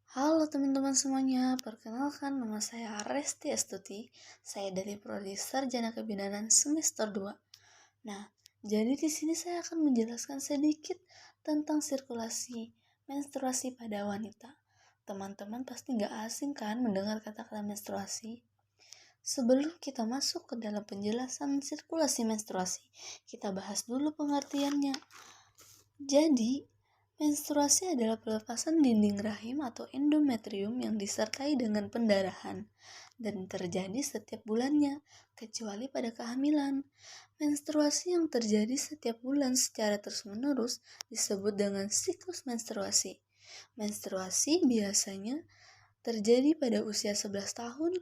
Halo teman-teman semuanya, perkenalkan nama saya Resti Astuti. Saya dari Prodi Sarjana Kebidanan semester 2. Nah, jadi di sini saya akan menjelaskan sedikit tentang sirkulasi menstruasi pada wanita. Teman-teman pasti nggak asing kan mendengar kata-kata menstruasi? Sebelum kita masuk ke dalam penjelasan sirkulasi menstruasi, kita bahas dulu pengertiannya. Jadi, menstruasi adalah pelepasan dinding rahim atau endometrium yang disertai dengan pendarahan dan terjadi setiap bulannya, kecuali pada kehamilan. Menstruasi yang terjadi setiap bulan secara terus-menerus disebut dengan siklus menstruasi. Menstruasi biasanya terjadi pada usia 11 tahun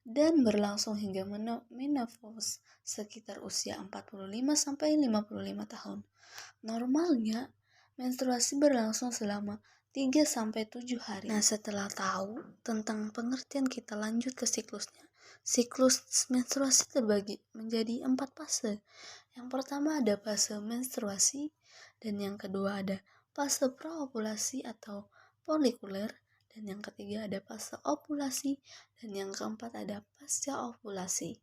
dan berlangsung hingga menopause sekitar usia 45-55 tahun. Normalnya, menstruasi berlangsung selama 3-7 hari. Nah, setelah tahu tentang pengertian, kita lanjut ke siklusnya. Siklus menstruasi terbagi menjadi 4 fase. Yang pertama ada fase menstruasi, dan yang kedua ada fase praovulasi atau folikuler, dan yang ketiga ada fase ovulasi, dan yang keempat ada pasca ovulasi.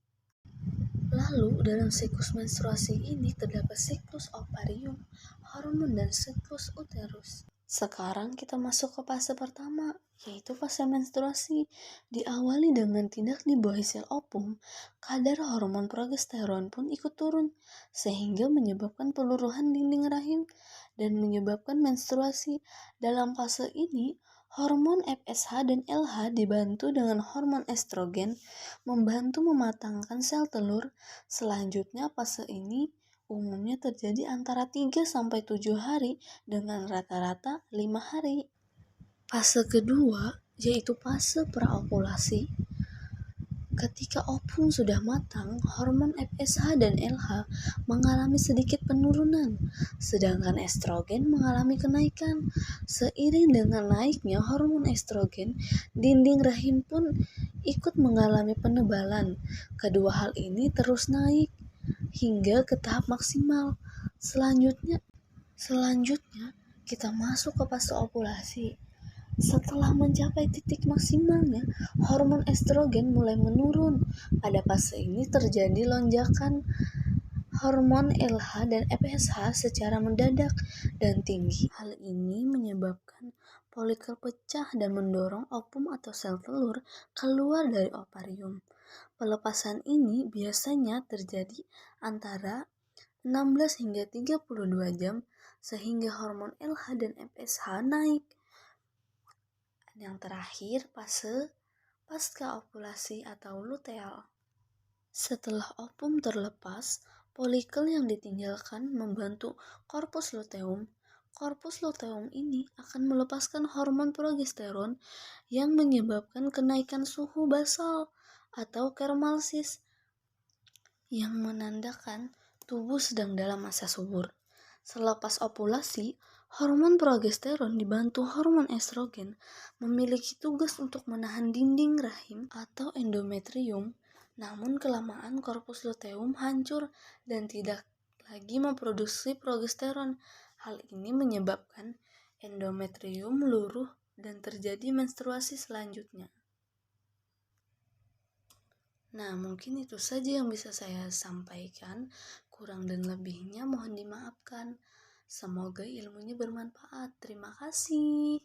Lalu, dalam siklus menstruasi ini terdapat siklus ovarium, hormon, dan siklus uterus. Sekarang kita masuk ke fase pertama, yaitu fase menstruasi. Diawali dengan tidak dibuahi sel ovum, kadar hormon progesteron pun ikut turun, sehingga menyebabkan peluruhan dinding rahim dan menyebabkan menstruasi. Dalam fase ini, hormon FSH dan LH dibantu dengan hormon estrogen membantu mematangkan sel telur. Selanjutnya fase ini umumnya terjadi antara 3-7 hari dengan rata-rata 5 hari. Fase kedua yaitu fase praovulasi. Ketika ovum sudah matang, hormon FSH dan LH mengalami sedikit penurunan, sedangkan estrogen mengalami kenaikan. Seiring dengan naiknya hormon estrogen, dinding rahim pun ikut mengalami penebalan. Kedua hal ini terus naik hingga ke tahap maksimal. Selanjutnya kita masuk ke fase ovulasi. Setelah mencapai titik maksimalnya, hormon estrogen mulai menurun. Pada fase ini terjadi lonjakan hormon LH dan FSH secara mendadak dan tinggi. Hal ini menyebabkan folikel pecah dan mendorong ovum atau sel telur keluar dari ovarium. Pelepasan ini biasanya terjadi antara 16 hingga 32 jam sehingga hormon LH dan FSH naik. Yang terakhir, fase pasca ovulasi atau luteal. Setelah ovum terlepas, folikel yang ditinggalkan membantu korpus luteum. Korpus luteum ini akan melepaskan hormon progesteron yang menyebabkan kenaikan suhu basal atau kermalsis yang menandakan tubuh sedang dalam masa subur. Selepas ovulasi, hormon progesteron dibantu hormon estrogen memiliki tugas untuk menahan dinding rahim atau endometrium. Namun kelamaan korpus luteum hancur dan tidak lagi memproduksi progesteron. Hal ini menyebabkan endometrium luruh dan terjadi menstruasi selanjutnya. Nah, mungkin itu saja yang bisa saya sampaikan. Kurang dan lebihnya mohon dimaafkan. Semoga ilmunya bermanfaat. Terima kasih.